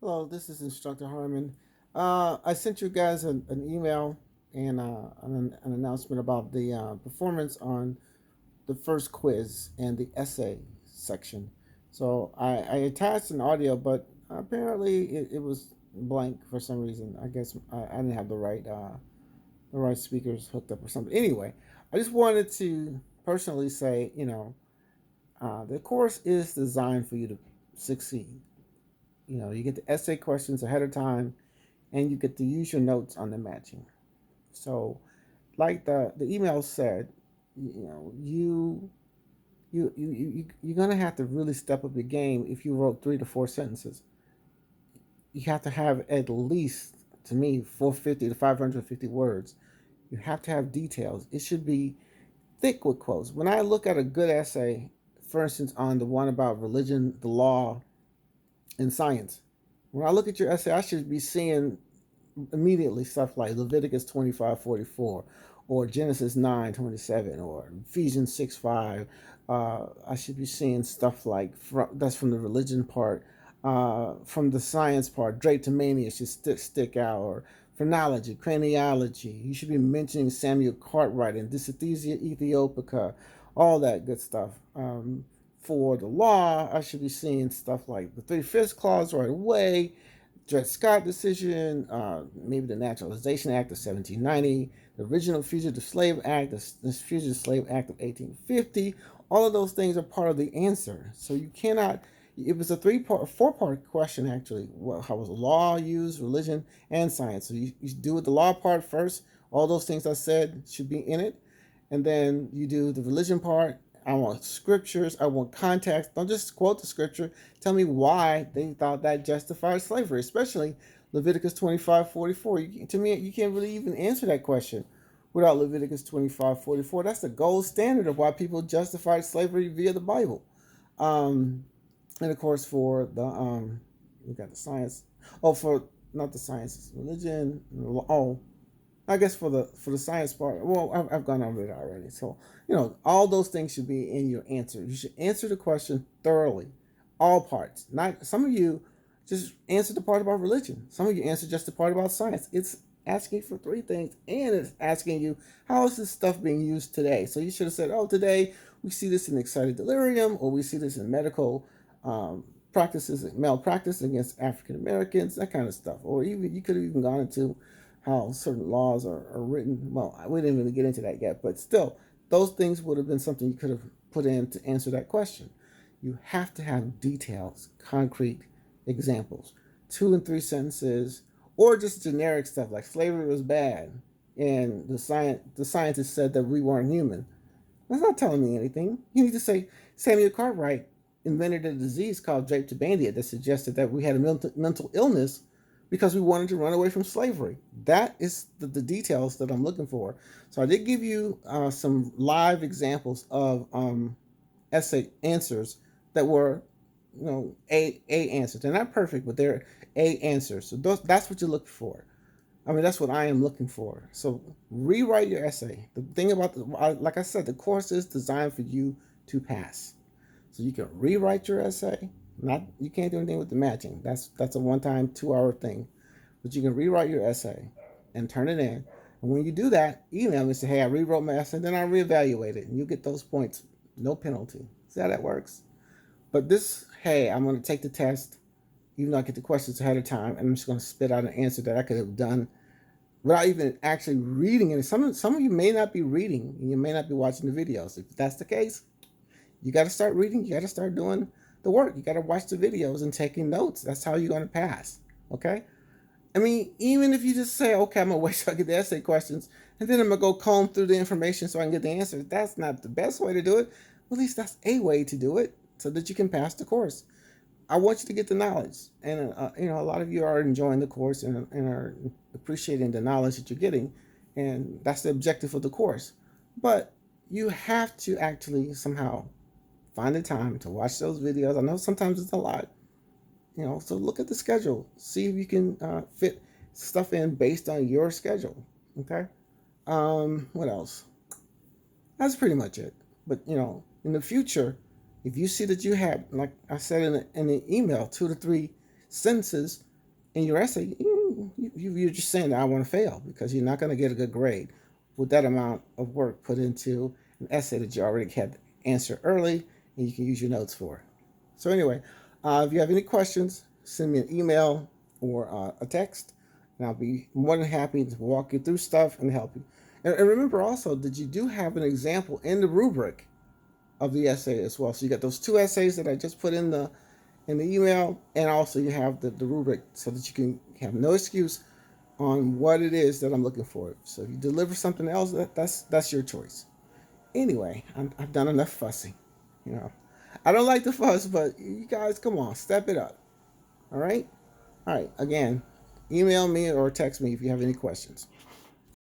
Hello, this is Instructor Harmon. I sent you guys an email and an announcement about the performance on the first quiz and the essay section. So I attached an audio, but apparently it was blank for some reason. I guess I didn't have the right speakers hooked up or something. Anyway, I just wanted to personally say, the course is designed for you to succeed. You get the essay questions ahead of time, and you get to use your notes on the matching. So, like the email said, you know, you're gonna have to really step up your game if you wrote 3 to 4 sentences. You have to have at least, to me, 450 to 550 words. You have to have details. It should be thick with quotes. When I look at a good essay, for instance, on the one about religion, the law, and science, when I look at your essay, I should be seeing immediately stuff like Leviticus 25:44 or Genesis 9:27 or Ephesians 6:5. I should be seeing stuff like that's from the religion part. From the science part, drapetomania should stick out, or phrenology, craniology. You should be mentioning Samuel Cartwright and Dysesthesia Ethiopica, all that good stuff. For the law, I should be seeing stuff like the Three-Fifths Clause right away, Dred Scott decision, maybe the Naturalization Act of 1790, the original Fugitive Slave Act, the Fugitive Slave Act of 1850. All of those things are part of the answer. So you cannot. It was a four-part question actually. How was law used, religion, and science? So you do the law part first. All those things I said should be in it, and then you do the religion part. I want scriptures. I want context. Don't just quote the scripture. Tell me why they thought that justified slavery, especially Leviticus 25:44. To me, you can't really even answer that question without Leviticus 25:44. That's the gold standard of why people justified slavery via the Bible. Um, and of course, for the we got the science. Oh, for not the science, religion. Oh, I guess for the science part, well, I've gone over it already. So all those things should be in your answer. You should answer the question thoroughly, all parts. Not some of you just answer the part about religion. Some of you answer just the part about science. It's asking for three things, and it's asking you how is this stuff being used today. So you should have said, oh, today we see this in excited delirium, or we see this in medical practices, malpractice against African Americans, that kind of stuff. Or even you could have even gone into how certain laws are written. Well, we didn't really get into that yet, but still, those things would have been something you could have put in to answer that question. You have to have details, concrete examples, 2 and 3 sentences, or just generic stuff like slavery was bad, and the scientists said that we weren't human. That's not telling me anything. You need to say Samuel Cartwright invented a disease called drapetomania that suggested that we had a mental illness because we wanted to run away from slavery. That is the details that I'm looking for. So I did give you some live examples of essay answers that were, a answers. They're not perfect, but they're a answers. So that's what you look for. I mean, that's what I am looking for. So rewrite your essay. The thing about like I said, the course is designed for you to pass. So you can rewrite your essay. Not you can't do anything with the matching. That's a one-time 2-hour thing. But you can rewrite your essay and turn it in. And when you do that, email me and say, hey, I rewrote my essay, and then I reevaluate it. And you get those points, no penalty. See how that works? But this, hey, I'm going to take the test, even though I get the questions ahead of time, and I'm just going to spit out an answer that I could have done without even actually reading it. Some of you may not be reading, and you may not be watching the videos. If that's the case, you got to start reading. You got to start doing the work. You got to watch the videos and taking notes. That's how you're going to pass. Okay? I mean, even if you just say, okay, I'm going to wait till I get the essay questions, and then I'm going to go comb through the information so I can get the answers, that's not the best way to do it. Well, at least that's a way to do it so that you can pass the course. I want you to get the knowledge. And, a lot of you are enjoying the course and are appreciating the knowledge that you're getting. And that's the objective of the course. But you have to actually somehow find the time to watch those videos. I know sometimes it's a lot, so look at the schedule, see if you can fit stuff in based on your schedule. Okay. What else? That's pretty much it. But in the future, if you see that you have, like I said in the email, 2 to 3 sentences, in your essay, you're just saying that I want to fail because you're not going to get a good grade with that amount of work put into an essay that you already had answered early and you can use your notes for. So anyway, if you have any questions, send me an email or a text, and I'll be more than happy to walk you through stuff and help you. And remember also that you do have an example in the rubric of the essay as well. So you got those two essays that I just put in the email, and also you have the rubric so that you can have no excuse on what it is that I'm looking for. So if you deliver something else, that's your choice. Anyway, I've done enough fussing. You know, I don't like the fuss, but you guys, come on, step it up. All right, all right. Again, email me or text me if you have any questions.